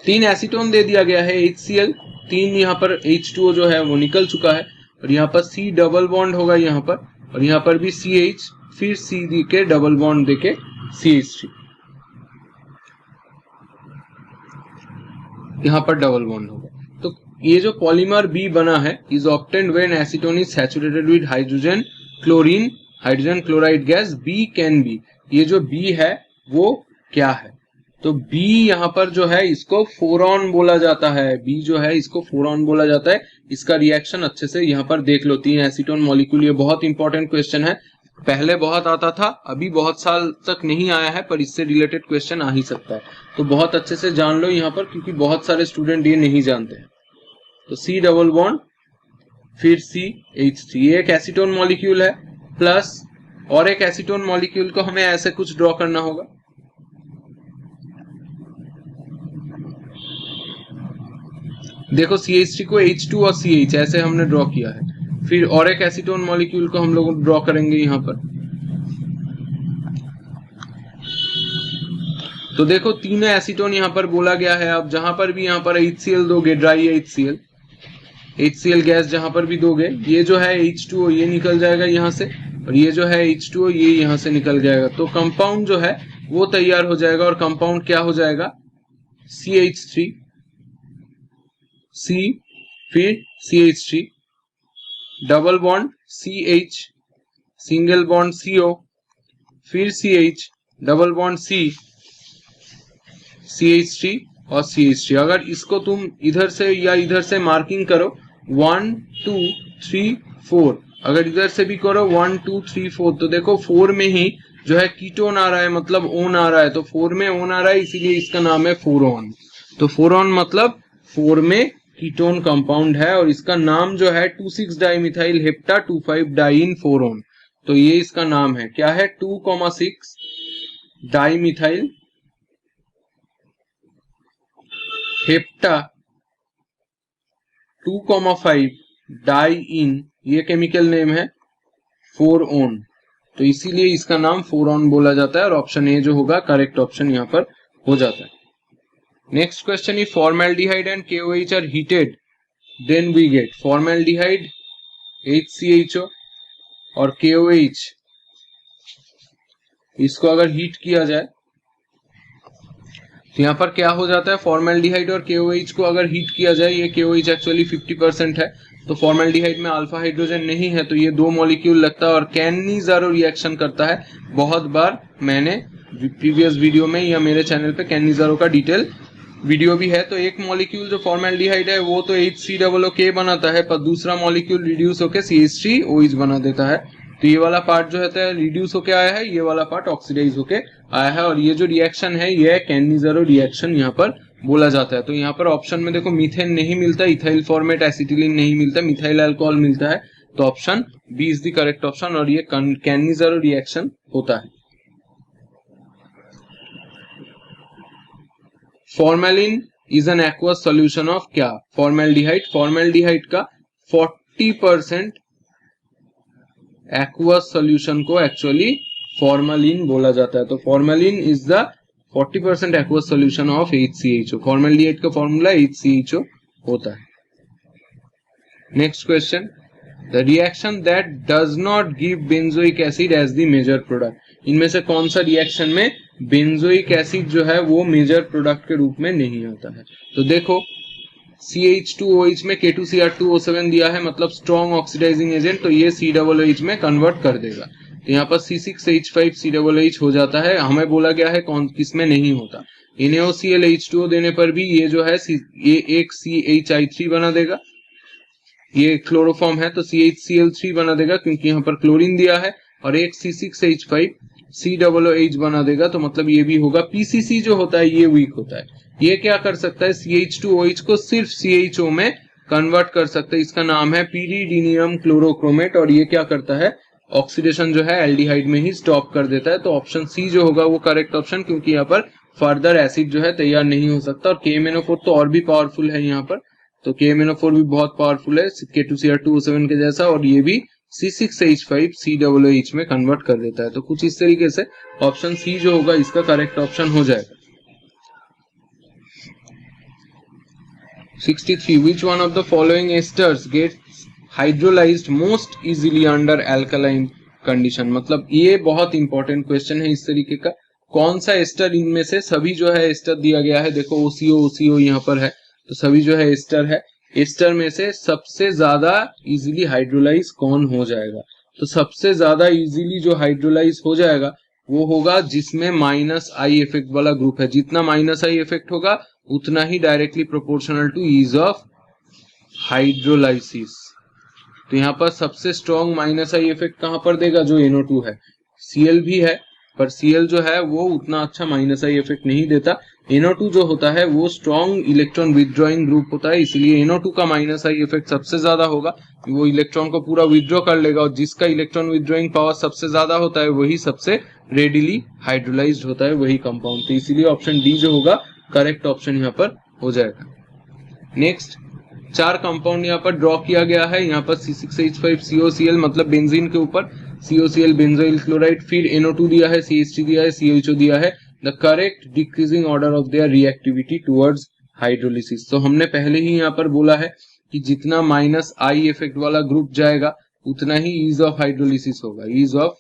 तीन एसीटोन दे दिया गया है HCl, तीन यहाँ पर H2O जो है वो निकल चुका है, और यहाँ पर C डबल बॉन्ड होगा यहाँ पर, और यहाँ पर भी CH, फिर C के डबल बॉन्ड देके CH3, यहाँ पर डबल बॉन्ड होगा। तो ये जो पॉलीमर B बना है is obtained when acetone is saturated with hydrogen chlorine hydrogen chloride gas B can be. ये जो B है वो क्या है? तो B यहाँ पर जो है इसको फोरॉन बोला जाता है, B जो है इसको फोरॉन बोला जाता है। इसका रिएक्शन अच्छे से यहाँ पर देख लो, 3 एसीटोन मॉलिक्यूल। ये बहुत इंपॉर्टेंट क्वेश्चन है, पहले बहुत आता था, अभी बहुत साल तक नहीं आया है, पर इससे रिलेटेड क्वेश्चन आ ही सकता है। तो बहुत अच्छे से जान लो यहाँ पर, क्योंकि बहुत सारे स्टूडेंट ये नहीं जानते हैं। तो C डबल बॉन्ड फिर CH3, ये एक एसीटोन मॉलिक्यूल है, प्लस और एक एसीटोन मॉलिक्यूल को हमें ऐसे कुछ ड्रॉ करना होगा। देखो CH3 को H2 और CH ऐसे हमने ड्रॉ किया है, फिर और एक एसीटोन मॉलिक्यूल को हम लोग ड्रॉ करेंगे यहाँ पर। तो देखो तीनों एसीटोन यहाँ पर बोला गया है। अब जहां पर भी यहाँ पर HCl दोगे, ड्राई HCl गैस जहां पर भी दोगे, ये जो है H2O ये निकल जाएगा यहाँ से, और ये जो है H2O ये यहाँ से निकल जाएगा। तो कंपाउंड जो है वो तैयार हो जाएगा, और कंपाउंड क्या हो जाएगा? CH3, C फिर CH3, double bond CH, single bond CO, फिर CH, double bond C, CH3 और CH3। अगर इसको तुम इधर से या इधर से मार्किंग करो 1 2 3 4, अगर इधर से भी करो 1 2 3 4, तो देखो 4 में ही जो है कीटोन आ रहा है, मतलब ओन आ रहा है। तो 4 में ओन आ रहा है, इसीलिए इसका नाम है फोरॉन। तो फोरॉन मतलब 4 में कीटोन कंपाउंड है, और इसका नाम जो है 2,6 डाइमिथाइल हेप्टा 2,5 डाइन फोरॉन। तो ये इसका नाम है, क्या है? 2,6 डाइमिथाइल हेप्टा 2,5 डाइन, ये केमिकल नेम है फोरऑन। तो इसीलिए इसका नाम फोरॉन बोला जाता है, और ऑप्शन ए जो होगा करेक्ट ऑप्शन यहाँ पर हो जाता है। Next question is formaldehyde and KOH are heated, then we get formaldehyde HCHO और KOH। इसको अगर हीट किया जाए तो यहाँ पर क्या हो जाता है? फॉर्मेल्डिहाइड और KOH को अगर हीट किया जाए, ये KOH एक्चुअली 50% है, तो फॉर्मेल्डिहाइड में अल्फा हाइड्रोजन नहीं है, तो ये 2 मॉलिक्यूल लगता है और कैनिज़ारो रिएक्शन करता है। बहुत बार मैंने प्रीवियस वीडियो में या मेरे चैनल पे कैनिज़ारो का डिटेल वीडियो भी है। तो एक मॉलिक्यूल जो फॉर्मेल्डिहाइड है वो तो HCOO बनाता है, पर दूसरा मॉलिक्यूल रिड्यूस होकर CH3OH बना देता है। तो ये वाला पार्ट जो है रिड्यूस होके आया है, ये वाला पार्ट ऑक्सीडाइज होके आया है, और ये जो रिएक्शन है ये कैनिज़ारो रिएक्शन यहाँ पर बोला जाता है। तो यहाँ पर ऑप्शन में देखो मीथेन नहीं मिलता, इथाइल फॉर्मेट एसिटिलीन नहीं मिलता, मिथाइल अल्कोहल मिलता है। तो option B is the correct option, और ये कैनिज़ारो रिएक्शन होता है। Formalin is an aqueous solution of क्या? फॉर्मेल्डिहाइड। फॉर्मेल्डिहाइड का 40% एक्वस सोल्यूशन को एक्चुअली फॉर्मेलिन बोला जाता है। तो formalin is the 40% aqueous solution of HCHO। Formaldehyde का फॉर्मूला HCHO होता है। Next question, the reaction that does not give benzoic acid as the major product. इनमें से कौन सा रिएक्शन में बेंजोइक एसिड जो है वो मेजर प्रोडक्ट के रूप में नहीं आता है? तो देखो CH2OH में K2Cr2O7 दिया है, मतलब स्ट्रॉन्ग ऑक्सीडाइजिंग एजेंट, तो ये COOH में कन्वर्ट कर देगा। तो यहाँ पर C6H5 COOH हो जाता है। हमें बोला गया है कौन किस में नहीं होता। NaOCl H2O देने पर भी ये जो है ये एक CHI3 बना देगा, ये क्लोरोफॉर्म है तो CHCl3 बना देगा क्योंकि यहाँ पर क्लोरीन दिया है, और एक C6H5 COOH बना देगा। तो मतलब ये भी होगा। PCC जो होता है ये वीक होता है, ये क्या कर सकता है? CH2OH को सिर्फ CHO में कन्वर्ट कर सकता है। इसका नाम है पीरिडीनियम क्लोरोक्रोमेट, और ये क्या करता है? ऑक्सीडेशन जो है एल्डिहाइड में ही स्टॉप कर देता है। तो ऑप्शन सी जो होगा वो करेक्ट ऑप्शन, क्योंकि यहाँ पर फर्दर एसिड जो है तैयार नहीं हो सकता। और KMnO4 तो और भी पावरफुल है यहाँ पर, तो KMnO4 भी बहुत पावरफुल है K2Cr2O7 के जैसा, और ये भी C6H5COOH में कन्वर्ट कर देता है। तो कुछ इस तरीके से ऑप्शन सी जो होगा इसका करेक्ट ऑप्शन हो जाएगा। 63. Which one of the following esters gets hydrolyzed most easily under alkaline condition? मतलब ये बहुत इंपॉर्टेंट क्वेश्चन है इस तरीके का, कौन सा एस्टर इनमें से सभी जो है एस्टर दिया गया है, देखो OCO यहाँ पर है, तो सभी जो है एस्टर है, एस्टर में से सबसे ज्यादा इजीली हाइड्रोलाइज कौन हो जाएगा? तो सबसे ज्यादा इजीली जो हाइड्रोलाइज हो जाएगा वो होगा जिसमें -I इफेक्ट वाला ग्रुप है। जितना -I इफेक्ट होगा उतना ही directly proportional to ease of hydrolysis. तो यहाँ पर सबसे स्ट्रॉन्ग -I इफेक्ट कहां पर देगा? जो NO2 है। Cl भी है, पर Cl जो है वो उतना अच्छा -I इफेक्ट नहीं देता। NO2 जो होता है वो स्ट्रॉन्ग इलेक्ट्रॉन विदड्रॉइंग ग्रुप होता है, इसलिए NO2 का -I इफेक्ट सबसे ज्यादा होगा। वो इलेक्ट्रॉन को पूरा विदड्रॉ कर लेगा, और जिसका इलेक्ट्रॉन विदड्रॉइंग पावर सबसे ज्यादा होता है वही सबसे रेडिली हाइड्रोलाइज्ड होता है, वही कंपाउंड। तो इसीलिए ऑप्शन डी जो होगा करेक्ट ऑप्शन यहाँ पर हो जाएगा। नेक्स्ट 4 कंपाउंड यहाँ पर ड्रॉ किया गया है। यहाँ पर C6H5COCl मतलब बेंजीन के ऊपर COCl बेंजोइल क्लोराइड, फिर NO2 दिया है, CH3 दिया है, COHO दिया है। The correct decreasing order of their reactivity towards hydrolysis. तो हमने पहले ही यहाँ पर बोला है कि जितना -I इफेक्ट वाला ग्रुप जाएगा उतना ही ईज ऑफ हाइड्रोलिसिस होगा, ईज ऑफ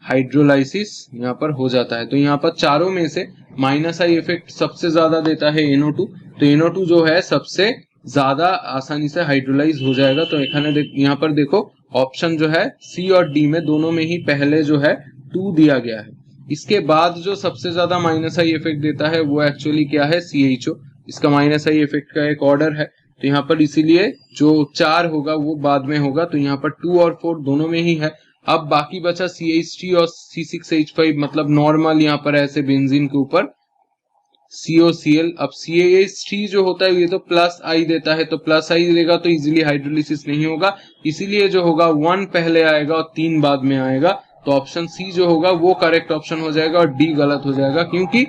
हाइड्रोलाइसिस यहाँ पर हो जाता है। तो यहाँ पर चारों में से -I इफेक्ट सबसे ज्यादा देता है NO2, तो NO2 जो है सबसे ज्यादा आसानी से हाइड्रोलाइज हो जाएगा। तो यहाँ पर देखो ऑप्शन जो है सी और डी में दोनों में ही पहले जो है 2 दिया गया है। इसके बाद जो सबसे ज्यादा -I इफेक्ट देता है वो एक्चुअली क्या है? CHO। इसका -I इफेक्ट का एक ऑर्डर है, तो यहाँ पर इसीलिए जो 4 होगा वो बाद में होगा। तो यहाँ पर 2 और 4 दोनों में ही है। अब बाकी बचा CH3 और C6H5 मतलब नॉर्मल यहाँ पर ऐसे बेंजीन के ऊपर COCl। अब CH3 जो होता है ये तो +I देता है, तो +I देगा तो इजीली हाइड्रोलिसिस नहीं होगा, इसीलिए जो होगा 1 पहले आएगा और 3 बाद में आएगा। तो ऑप्शन सी जो होगा वो करेक्ट ऑप्शन हो जाएगा, और डी गलत हो जाएगा, क्योंकि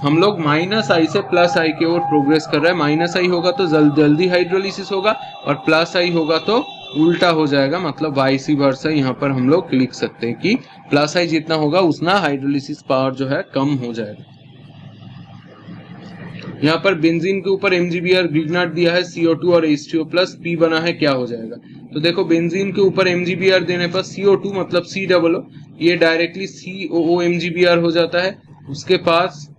हम लोग -I से +I की ओर प्रोग्रेस कर रहे हैं। -I होगा तो जल्दी हाइड्रोलिसिस होगा, और +I होगा तो उल्टा हो जाएगा, मतलब वाइस वर्सा। यहाँ पर हम लोग लिख सकते हैं कि +I जितना होगा उतना हाइड्रोलिसिस पावर जो है कम हो जाएगा। यहाँ पर बेंजीन के ऊपर MgBr ग्रिग्नाट दिया है, CO2 और H2O+ P बना है, क्या हो जाएगा? तो देखो बेंजीन के ऊपर MgBr देने पर CO2 मतलब COO, ये डायरेक्टली COO MgBr हो जाता है। उसके पास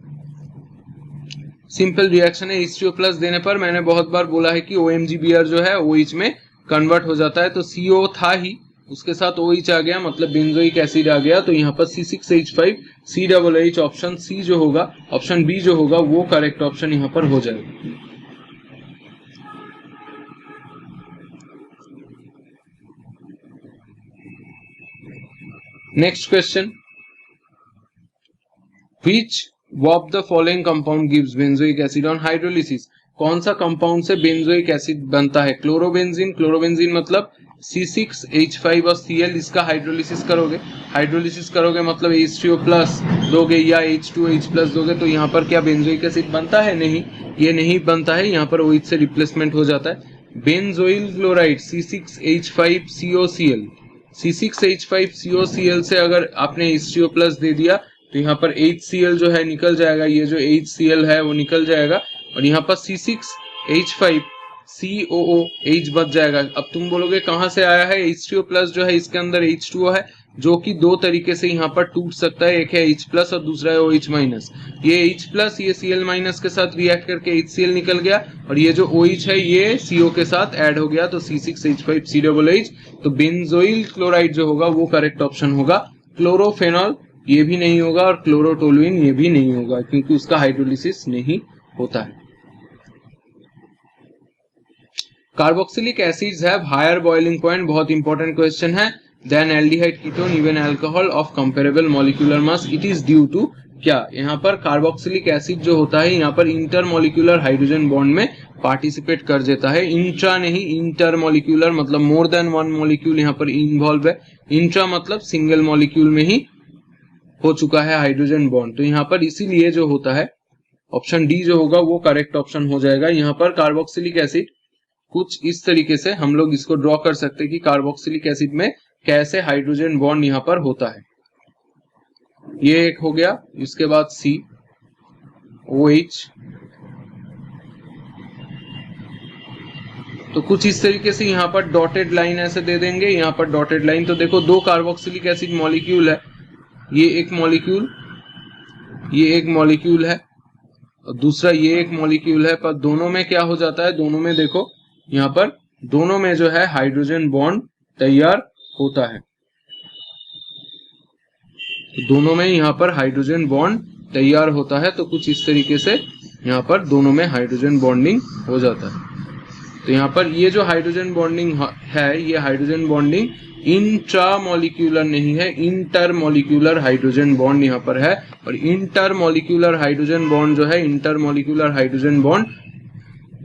सिंपल रिएक्शन है, H2O+ देने पर मैंने बहुत बार बोला है कि OMgBr जो है OH में कन्वर्ट हो जाता है। तो CO था ही, उसके साथ OH आ गया, मतलब बेंजोइक एसिड आ गया। तो यहाँ पर C6H5COOH ऑप्शन सी जो होगा, ऑप्शन बी जो होगा वो करेक्ट ऑप्शन यहाँ पर हो जाएगा। Next question, which of the following compound gives benzoic acid on hydrolysis? कौन सा कंपाउंड से बेंजोइक एसिड बनता है? क्लोरोबेंजीन। क्लोरोबेंजीन मतलब C6H5 और Cl, इसका हाइड्रोलिसिस करोगे मतलब H3O+ दोगे या H2H+ दोगे, तो यहाँ पर क्या बेंजोइक एसिड बनता है? नहीं, ये नहीं बनता है, यहाँ पर OH से रिप्लेसमेंट हो जाता है। बेंजोइल क्लोराइड C6H5COCl, C6H5COCl से अगर आपने H3O+ दे दिया तो यहाँ पर HCl जो है निकल जाएगा, ये जो HCl है वो निकल जाएगा, और यहाँ पर C6H5COOH बच जाएगा। अब तुम बोलोगे कहाँ से आया है? H3O+ जो है इसके अंदर H2O है, जो कि दो तरीके से यहाँ पर टूट सकता है, एक है H+ और दूसरा है OH-। ये H+ ये Cl- के साथ रिएक्ट करके HCl निकल गया, और ये जो OH है ये CO के साथ ऐड हो गया, तो C6H5COOH। तो बेंजोइल क्लोराइड जो होगा वो करेक्ट ऑप्शन होगा। क्लोरोफेनॉल ये भी नहीं होगा, और क्लोरोटोलुइन ये भी नहीं होगा, क्योंकि उसका हाइड्रोलिसिस नहीं होता है। Carboxylic acids have higher boiling point, बहुत इंपॉर्टेंट क्वेश्चन है, then aldehyde, ketone, even alcohol of comparable molecular mass. It is due to क्या? यहाँ पर कार्बोक्सिलिक एसिड जो होता है यहाँ पर इंटरमॉलिक्यूलर हाइड्रोजन बॉन्ड में पार्टिसिपेट कर देता है। इंट्रा नहीं, इंटर मॉलिक्यूलर मतलब मोर देन वन मॉलिक्यूल यहाँ पर इन्वॉल्व है। इंट्रा मतलब सिंगल मॉलिक्यूल में ही हो चुका है हाइड्रोजन बॉन्ड। तो यहाँ पर इसीलिए जो होता है ऑप्शन डी जो होगा वो करेक्ट ऑप्शन हो जाएगा। यहाँ पर कार्बोक्सिलिक एसिड कुछ इस तरीके से हम लोग इसको ड्रॉ कर सकते हैं कि कार्बोक्सिलिक एसिड में कैसे हाइड्रोजन बॉन्ड यहाँ पर होता है। ये एक हो गया। इसके बाद सी OH, तो कुछ इस तरीके से यहाँ पर डॉटेड लाइन ऐसे दे देंगे। यहाँ पर डॉटेड लाइन, तो देखो दो कार्बोक्सिलिक एसिड मॉलिक्यूल है, ये एक मॉलिक्यूल है और दूसरा ये एक मॉलिक्यूल है, पर दोनों में क्या हो जाता है, दोनों में देखो यहाँ पर दोनों में जो है हाइड्रोजन बॉन्ड तैयार होता है। तो दोनों में यहाँ पर हाइड्रोजन बॉन्ड तैयार होता है। तो कुछ इस तरीके से यहाँ पर दोनों में हाइड्रोजन बॉन्डिंग हो जाता है। तो यहाँ पर ये जो हाइड्रोजन बॉन्डिंग है, ये हाइड्रोजन बॉन्डिंग इंट्रामोलिक्यूलर नहीं है, इंटरमोलिक्यूलर हाइड्रोजन बॉन्ड यहाँ पर है। और इंटरमोलिक्यूलर हाइड्रोजन बॉन्ड जो है, इंटरमोलिक्यूलर हाइड्रोजन बॉन्ड,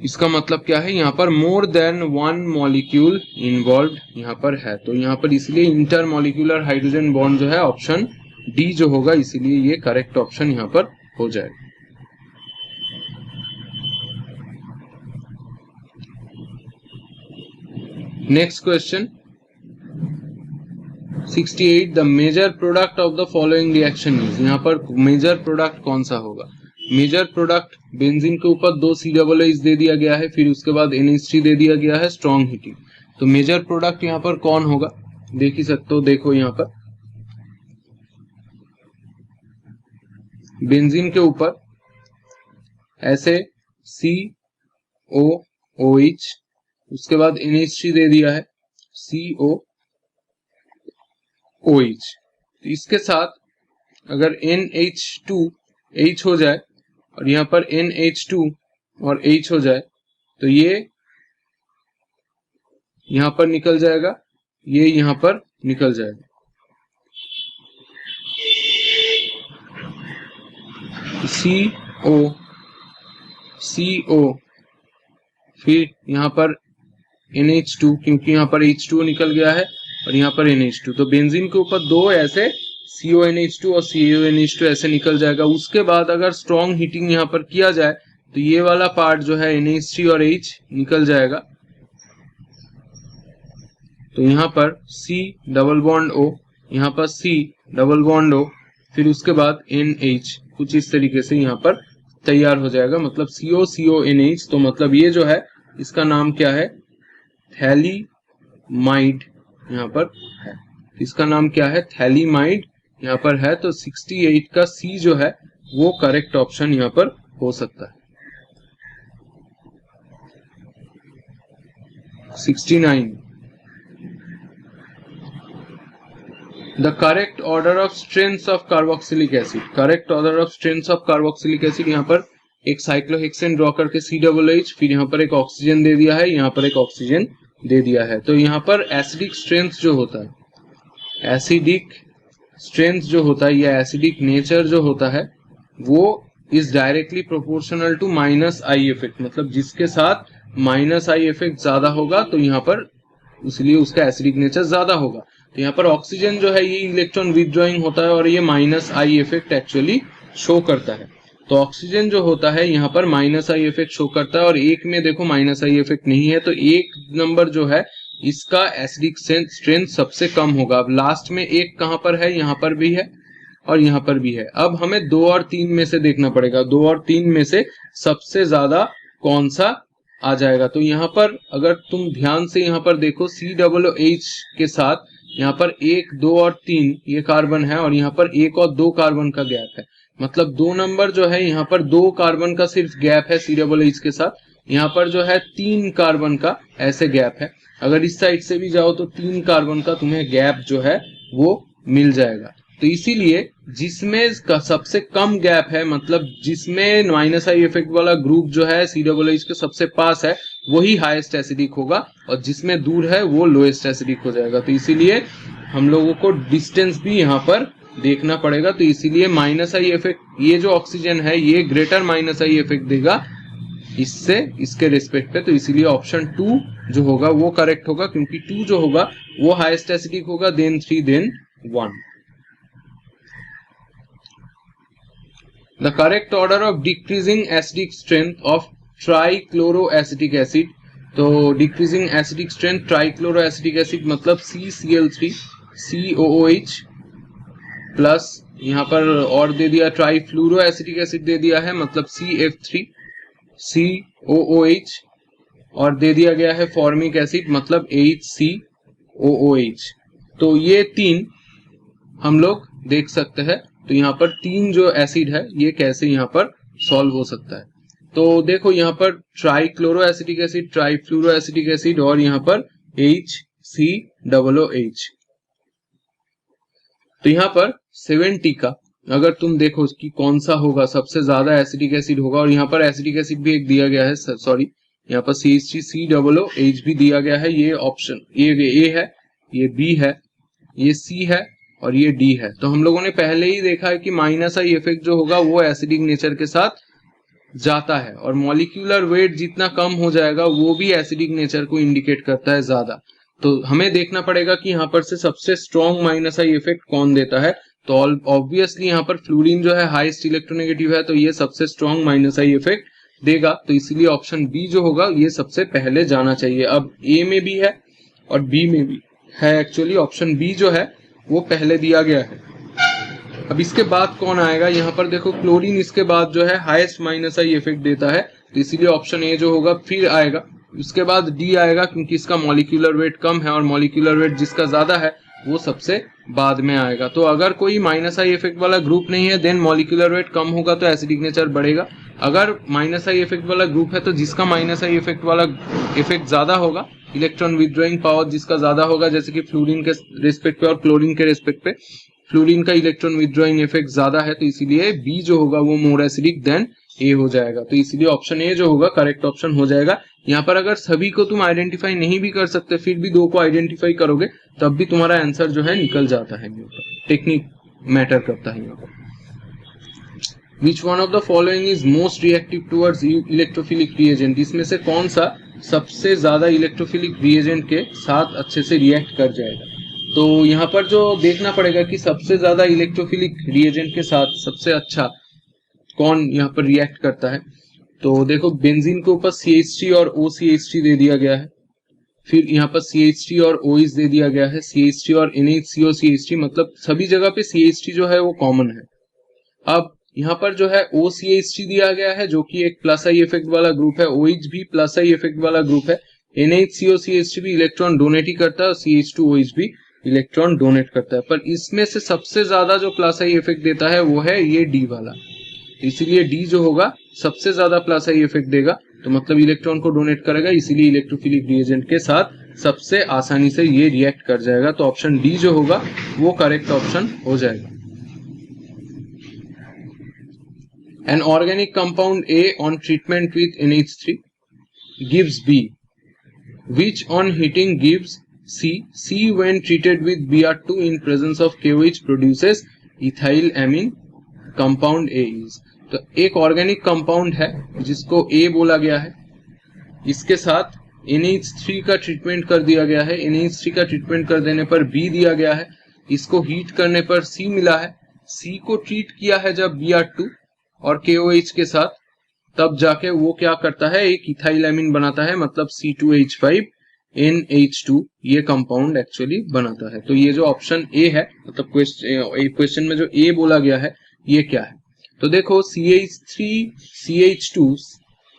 इसका मतलब क्या है, यहाँ पर more than one molecule involve यहाँ पर है। तो यहाँ पर इसलिए इंटरमोलिक्यूलर हाइड्रोजन बॉन्ड जो है ऑप्शन डी जो होगा, इसीलिए ये करेक्ट ऑप्शन यहाँ पर हो जाएगा। Next question 68, the major product of the following reaction is. यहाँ पर मेजर प्रोडक्ट कौन सा होगा। मेजर प्रोडक्ट, बेंजीन के ऊपर 2 COOH दे दिया गया है, फिर उसके बाद NH3 दे दिया गया है, स्ट्रॉन्ग हीटिंग। तो मेजर प्रोडक्ट यहाँ पर कौन होगा, देख ही सकते हो। देखो यहाँ पर बेंजीन के ऊपर ऐसे COOH, उसके बाद NH3 दे दिया है, COOH। तो इसके साथ अगर NH2H हो जाए और यहाँ पर NH2 और H हो जाए, तो ये यहाँ पर निकल जाएगा, ये यहाँ पर निकल जाएगा। CO, फिर यहाँ पर NH2, क्योंकि यहाँ पर H2 निकल गया है और यहाँ पर NH2। तो बेंजीन के ऊपर 2 ऐसे CONH2 और CONH2 ऐसे निकल जाएगा। उसके बाद अगर स्ट्रॉन्ग हीटिंग यहाँ पर किया जाए तो ये वाला पार्ट जो है NH3 और H निकल जाएगा। तो यहाँ पर C डबल बॉन्ड O, यहाँ पर C डबल बॉन्ड O, फिर उसके बाद NH, कुछ इस तरीके से यहाँ पर तैयार हो जाएगा। मतलब CONH। तो मतलब ये जो है इसका नाम क्या है, थैलीमाइड यहाँ पर है। इसका नाम क्या है, थैलीमाइड यहाँ पर है। तो 68 का C जो है वो करेक्ट ऑप्शन यहाँ पर हो सकता है। 69, the correct order of strength of carboxylic acid. Correct order of strength of carboxylic acid, यहाँ पर एक साइक्लोहेक्सेन ड्रॉ करके COOH, फिर यहाँ पर एक ऑक्सीजन दे दिया है, यहाँ पर एक ऑक्सीजन दे दिया है। तो यहाँ पर एसिडिक स्ट्रेंथ जो होता है, एसिडिक स्ट्रेंथ जो होता है या एसिडिक नेचर जो होता है, वो is directly proportional to -I effect. मतलब जिसके साथ -I इफेक्ट ज्यादा होगा तो यहाँ पर इसलिए उसका एसिडिक नेचर ज्यादा होगा। तो यहाँ पर ऑक्सीजन जो है ये इलेक्ट्रॉन विथड्रॉइंग होता है और ये -I इफेक्ट एक्चुअली शो करता है। तो ऑक्सीजन जो होता है यहाँ पर -I इफेक्ट शो करता है और एक में देखो -I इफेक्ट नहीं है। तो एक नंबर जो है इसका एसिडिक स्ट्रेंथ सबसे कम होगा। अब लास्ट में एक कहां पर है, यहाँ पर भी है और यहाँ पर भी है। अब हमें 2 और 3 में से देखना पड़ेगा, 2 और 3 में से सबसे ज्यादा कौन सा आ जाएगा। तो यहाँ पर अगर तुम ध्यान से यहाँ पर देखो, COOH के साथ यहाँ पर 1, 2 और 3 ये कार्बन है और यहाँ पर 1 और 2 कार्बन का गैप है। मतलब 2 नंबर जो है यहाँ पर 2 कार्बन का सिर्फ गैप है COOH के साथ, यहाँ पर जो है 3 कार्बन का ऐसे गैप है। अगर इस साइड से भी जाओ तो 3 कार्बन का तुम्हें गैप जो है वो मिल जाएगा। तो इसीलिए जिसमें का सबसे कम गैप है, मतलब जिसमें -I इफेक्ट वाला ग्रुप जो है COOH के सबसे पास है, वही हाईएस्ट एसिडिक होगा और जिसमें दूर है वो लोएस्ट एसिडिक हो जाएगा। तो इसीलिए हम लोगों को डिस्टेंस भी यहाँ पर देखना पड़ेगा। तो इसीलिए -I इफेक्ट, ये जो ऑक्सीजन है ये ग्रेटर -I इफेक्ट देगा इससे इसके रिस्पेक्ट पे, तो इसीलिए ऑप्शन 2 जो होगा वो करेक्ट होगा, क्योंकि 2 जो होगा वो हाईएस्ट एसिडिक होगा, then 3, then 1। The correct order of decreasing acidic strength of trichloroacetic acid, तो decreasing acidic strength trichloroacetic acid मतलब CCl3 COOH प्लस यहाँ पर और दे दिया ट्राइफ्लूरोएसिटिक एसिड दे दिया है मतलब CF3 COOH, और दे दिया गया है फॉर्मिक एसिड मतलब HCOOH। तो ये 3 हम लोग देख सकते हैं। तो यहाँ पर 3 जो एसिड है ये कैसे यहाँ पर सॉल्व हो सकता है। तो देखो यहाँ पर ट्राइक्लोरोएसिटिक एसिड, ट्राइफ्लूरोएसिटिक एसिड और यहाँ पर HCOOH। तो यहाँ पर 70 का अगर तुम देखो कि कौन सा होगा सबसे ज्यादा एसिडिक एसिड होगा, और यहाँ पर एसिडिक एसिड भी एक दिया गया है, सॉरी यहाँ पर CH3COOH भी दिया गया है। ये ऑप्शन ये A है, ये B है, ये C है और ये D है। तो हम लोगों ने पहले ही देखा है कि माइनस आई इफेक्ट जो होगा वो एसिडिक नेचर के साथ जाता है, और मॉलिक्यूलर वेट जितना कम हो जाएगा वो भी एसिडिक नेचर को इंडिकेट करता है ज्यादा। तो हमें देखना पड़ेगा कि यहाँ पर से सबसे स्ट्रॉन्ग माइनस आई इफेक्ट कौन देता है। तो ऑब्वियसली यहाँ पर फ्लोरीन जो है हाईएस्ट इलेक्ट्रोनेगेटिव है, तो ये सबसे स्ट्रॉन्ग माइनस आई इफेक्ट देगा। तो इसीलिए ऑप्शन बी जो होगा ये सबसे पहले जाना चाहिए। अब ए में भी है और बी में भी है, एक्चुअली ऑप्शन बी जो है वो पहले दिया गया है। अब इसके बाद कौन आएगा, यहाँ पर देखो क्लोरीन इसके बाद जो है हाईएस्ट माइनस आई इफेक्ट देता है, तो इसीलिए ऑप्शन ए जो होगा फिर आएगा। उसके बाद डी आएगा क्योंकि इसका मॉलिक्यूलर वेट कम है, और मॉलिक्यूलर वेट जिसका ज्यादा है वो सबसे बाद में आएगा। तो अगर कोई माइनस आई इफेक्ट वाला ग्रुप नहीं है देन मॉलिक्यूलर वेट कम होगा तो एसिडिक नेचर बढ़ेगा। अगर माइनस आई इफेक्ट वाला ग्रुप है तो जिसका माइनस आई इफेक्ट वाला इफेक्ट ज्यादा होगा, इलेक्ट्रॉन विड्रॉइंग पावर जिसका ज्यादा होगा, जैसे कि फ्लोरीन के रेस्पेक्ट पे और क्लोरीन के रेस्पेक्ट पे फ्लोरीन का इलेक्ट्रॉन विड्रॉइंग इफेक्ट ज्यादा है, तो इसीलिए बी जो होगा वो मोर एसिडिक देन ए हो जाएगा। तो इसीलिए ऑप्शन ए जो होगा करेक्ट ऑप्शन हो जाएगा। यहाँ पर अगर सभी को तुम आइडेंटिफाई नहीं भी कर सकते फिर भी 2 को आइडेंटिफाई करोगे तब भी तुम्हारा आंसर जो है निकल जाता है। टेक्निक मैटर करता है यहाँ पर। Which one of the following is most reactive towards electrophilic reagent? इसमें से कौन सा सबसे ज्यादा इलेक्ट्रोफिलिक रिएजेंट के साथ अच्छे से रिएक्ट कर जाएगा। तो यहाँ पर जो देखना पड़ेगा कि सबसे ज्यादा इलेक्ट्रोफिलिक रिएजेंट के साथ सबसे अच्छा कौन यहाँ पर रिएक्ट करता है। तो देखो बेंजीन के ऊपर CH3 और OCH3 दे दिया गया है, फिर यहाँ पर CH3 और OH दे दिया गया है, CH3 और NHCO CH3 मतलब सभी जगह पे CH3 जो है वो कॉमन है। अब यहाँ पर जो है OCH3 दिया गया है जो कि एक प्लस आई इफेक्ट वाला ग्रुप है, OH भी प्लस आई इफेक्ट वाला ग्रुप है, NHCO CH3 भी इलेक्ट्रॉन डोनेट ही करता है और CH2OH भी इलेक्ट्रॉन डोनेट करता है। पर इसमें से सबसे ज्यादा जो प्लस आई इफेक्ट देता है वो है ये D वाला, इसीलिए D जो होगा सबसे ज्यादा प्लस आई इफेक्ट देगा, तो मतलब इलेक्ट्रॉन को डोनेट करेगा, इसीलिए इलेक्ट्रोफिलिक रिएजेंट के साथ सबसे आसानी से ये रिएक्ट कर जाएगा। तो ऑप्शन डी जो होगा वो करेक्ट ऑप्शन हो जाएगा। An organic compound A on treatment with NH3 gives B, which on heating gives C. C when treated with Br2 in presence of KOH produces ethylamine. Compound A is, तो एक organic compound है जिसको A बोला गया है, इसके साथ NH3 का ट्रीटमेंट कर दिया गया है, NH3 का ट्रीटमेंट कर देने पर B दिया गया है, इसको हीट करने पर C मिला है, C को ट्रीट किया है जब Br2 और KOH के साथ, तब जाके वो क्या करता है एक इथाइलैमिन बनाता है, मतलब C2H5NH2 ये कंपाउंड एक्चुअली बनाता है। तो ये जो ऑप्शन ए है, मतलब क्वेश्चन में जो ए बोला गया है ये क्या है। तो देखो CH3CH2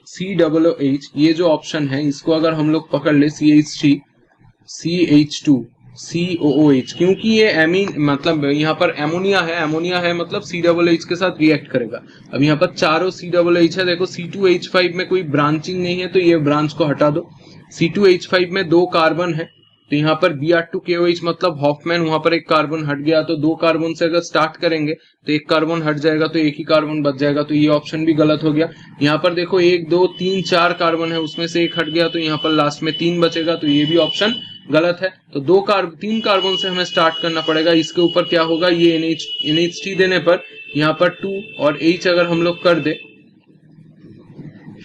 COOH ये जो ऑप्शन है इसको अगर हम लोग पकड़ ले CH3CH2 COOH, क्योंकि ये एमीन मतलब यहाँ पर एमोनिया है मतलब COOH के साथ रिएक्ट करेगा। अब यहाँ पर चारों COOH है, देखो C2H5 में कोई ब्रांचिंग नहीं है तो ये ब्रांच को हटा दो, C2H5 में 2 कार्बन है तो यहाँ पर Br2KOH मतलब हॉफमैन, वहां पर एक कार्बन हट गया, तो 2 कार्बन से अगर स्टार्ट करेंगे तो एक कार्बन हट जाएगा तो एक ही कार्बन बच जाएगा, तो ये ऑप्शन भी गलत हो गया। यहाँ पर देखो 1 2 3 4 कार्बन है उसमें से एक हट गया तो यहाँ पर लास्ट में 3 बचेगा, तो ये भी ऑप्शन गलत है। तो 3 कार्बन से हमें स्टार्ट करना पड़ेगा। इसके ऊपर क्या होगा, ये NH3 देने पर यहाँ पर 2 और H अगर हम लोग कर दे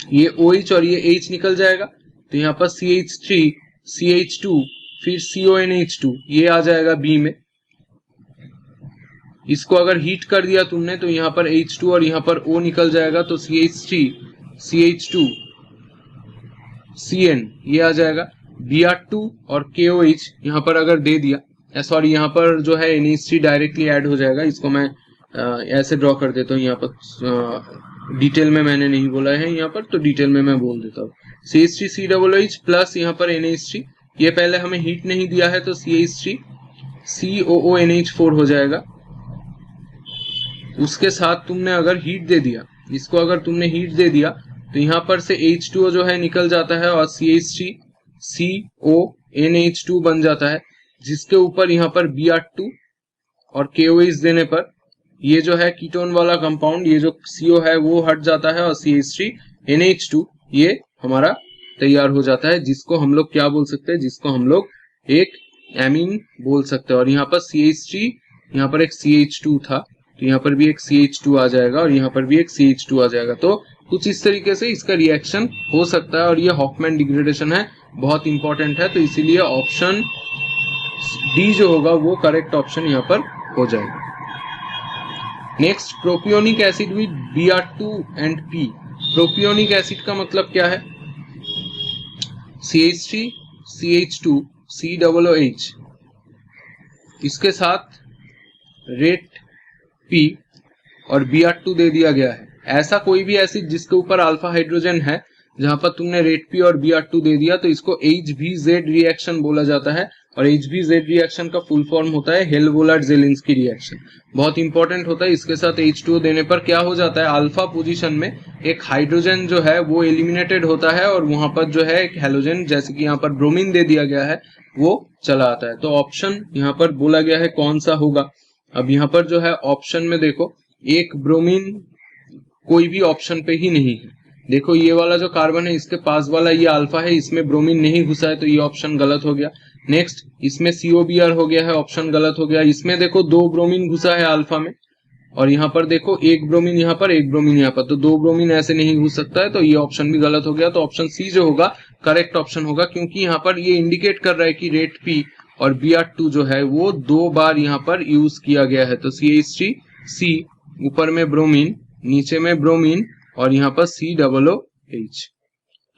ये OH और ये H निकल जाएगा, तो यहाँ पर CH3 CH2 फिर CONH2 ये आ जाएगा B में। इसको अगर हीट कर दिया तुमने तो यहाँ पर H2 और यहाँ पर O निकल जाएगा, तो CH3 CH2 CN ये आ जाएगा। Br2 और KOH यहाँ पर अगर दे दिया, सॉरी यहाँ पर जो है NH3 डायरेक्टली ऐड हो जाएगा। इसको मैं ऐसे ड्रॉ कर देता हूँ, यहाँ पर डिटेल में मैंने नहीं बोला है यहाँ पर, तो डिटेल में मैं बोल देता हूँ। CH3 COOH प्लस यहाँ पर NH3, ये पहले हमें हीट नहीं दिया है तो CH3 COONH4 हो जाएगा। उसके साथ तुमने अगर हीट दे दिया, इसको अगर तुमने हीट दे दिया तो यहाँ पर से H2O जो है निकल जाता है और CH3 CONH2 बन जाता है, जिसके ऊपर यहाँ पर Br2 और KOH देने पर ये जो है कीटोन वाला कंपाउंड, ये जो CO है वो हट जाता है और CH3 NH2 ये हमारा तैयार हो जाता है, जिसको हम लोग क्या बोल सकते हैं, जिसको हम लोग एक एमीन बोल सकते हैं। और यहाँ पर CH3, यहाँ पर एक CH2 था तो यहाँ पर भी एक CH2 आ जाएगा और यहाँ पर भी एक CH2 आ जाएगा। तो कुछ इस तरीके से इसका रिएक्शन हो सकता है और ये हॉफमैन डिग्रेडेशन है, बहुत इंपॉर्टेंट है, तो इसीलिए ऑप्शन डी जो होगा वो करेक्ट ऑप्शन यहाँ पर हो जाएगा। Next, propionic acid with Br2 and P। Propionic acid का मतलब क्या है? CH3 CH2 COOH, इसके साथ रेट P और Br2 दे दिया गया है। ऐसा कोई भी एसिड जिसके ऊपर अल्फा हाइड्रोजन है, जहां पर तुमने रेट P और Br2 दे दिया, तो इसको HBZ रिएक्शन बोला जाता है। और HBZ रिएक्शन का फुल फॉर्म होता है हेल-वोलार्ड-जेलिंस्की रिएक्शन, बहुत इंपॉर्टेंट होता है। इसके साथ H2O देने पर क्या हो जाता है, अल्फा पोजीशन में एक हाइड्रोजन जो है वो एलिमिनेटेड होता है और वहां पर जो है एक हैलोजन, जैसे कि यहाँ पर ब्रोमीन दे दिया गया है, वो चला आता है। तो ऑप्शन यहाँ पर बोला गया है कौन सा होगा। अब यहाँ पर जो है ऑप्शन में देखो, एक ब्रोमीन कोई भी ऑप्शन पे ही नहीं है। देखो ये वाला जो कार्बन है इसके पास वाला ये अल्फा है, इसमें ब्रोमीन नहीं घुसा है, तो ये ऑप्शन गलत हो गया। नेक्स्ट, इसमें COBr हो गया है, ऑप्शन गलत हो गया। इसमें देखो 2 ब्रोमीन घुसा है अल्फा में, और यहाँ पर देखो 1 ब्रोमीन यहाँ पर, 1 ब्रोमीन यहाँ पर, तो 2 ब्रोमीन ऐसे नहीं घुस सकता है, तो ये ऑप्शन भी गलत हो गया। तो ऑप्शन सी जो होगा करेक्ट ऑप्शन होगा, क्योंकि यहाँ पर ये इंडिकेट कर रहा है कि रेट P और Br2 जो है वो 2 बार यहाँ पर यूज किया गया है। तो CH3C, ऊपर में ब्रोमीन, नीचे में ब्रोमीन और यहाँ पर COOH।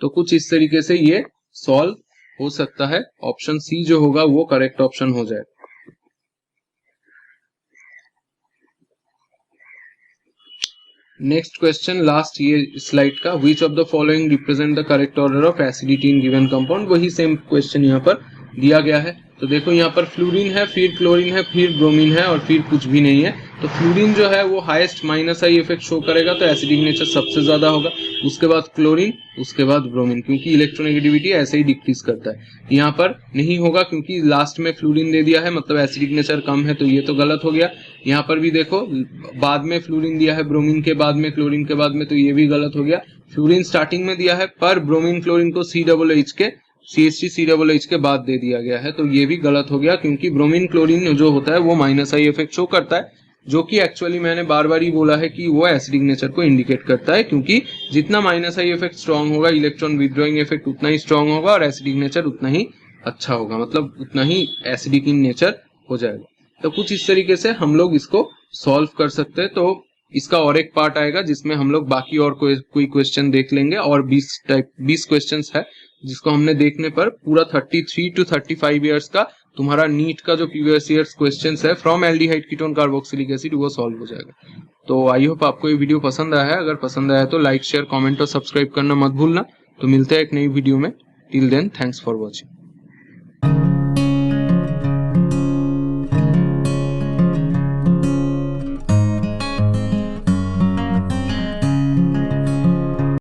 तो कुछ इस तरीके से ये सॉल्व हो सकता है। ऑप्शन सी जो होगा वो करेक्ट ऑप्शन हो जाए। नेक्स्ट क्वेश्चन, लास्ट ये स्लाइड का, विच of the following represent the correct order of acidity in given compound. वही सेम क्वेश्चन यहाँ पर दिया गया है। तो देखो यहाँ पर फ्लोरीन है, फिर क्लोरीन है, फिर ब्रोमीन है और फिर कुछ भी नहीं है। तो फ्लोरीन जो है वो हाईएस्ट -I इफेक्ट शो करेगा, तो एसिडिक नेचर सबसे ज्यादा होगा। उसके बाद क्लोरीन, उसके बाद ब्रोमीन, क्योंकि इलेक्ट्रोनेगेटिविटी ऐसे ही डिक्रीज करता है। यहाँ पर नहीं होगा क्योंकि लास्ट में फ्लोरीन दे दिया है, मतलब एसिडिक नेचर कम है, तो ये तो गलत हो गया। यहाँ पर भी देखो बाद में फ्लोरीन दिया है, ब्रोमीन के बाद में, क्लोरीन के बाद में, तो ये भी गलत हो गया। फ्लोरीन स्टार्टिंग में दिया है, पर ब्रोमीन क्लोरीन को COOH के CH3COOH के बाद दे दिया गया है, तो ये भी गलत हो गया, क्योंकि ब्रोमीन क्लोरीन जो होता है वो -I इफेक्ट शो करता है, जो कि एक्चुअली मैंने बार बार ही बोला है कि वो एसिडिक नेचर को इंडिकेट करता है, क्योंकि जितना -I इफेक्ट स्ट्रांग होगा, इलेक्ट्रॉन विथड्रॉइंग इफेक्ट उतना ही स्ट्रांग होगा और एसिडिक नेचर उतना ही अच्छा होगा, मतलब उतना ही एसिडिक इन नेचर हो जाएगा। तो कुछ इस तरीके से हम लोग इसको सॉल्व कर सकते हैं। तो इसका और एक पार्ट आएगा जिसमें हम लोग बाकी और कोई क्वेश्चन देख लेंगे, और 20 क्वेश्चंस है जिसको हमने देखने पर पूरा 33 to 35 इयर्स का तुम्हारा नीट का जो प्रीवियस ईयर्स क्वेश्चंस है from aldehyde ketone carboxylic acid वो सॉल्व हो जाएगा। तो आई होप आपको ये वीडियो पसंद आया है। अगर पसंद आया तो लाइक, शेयर, कमेंट और सब्सक्राइब करना मत भूलना। तो मिलते हैं एक नई वीडियो में। Till then, thanks for watching.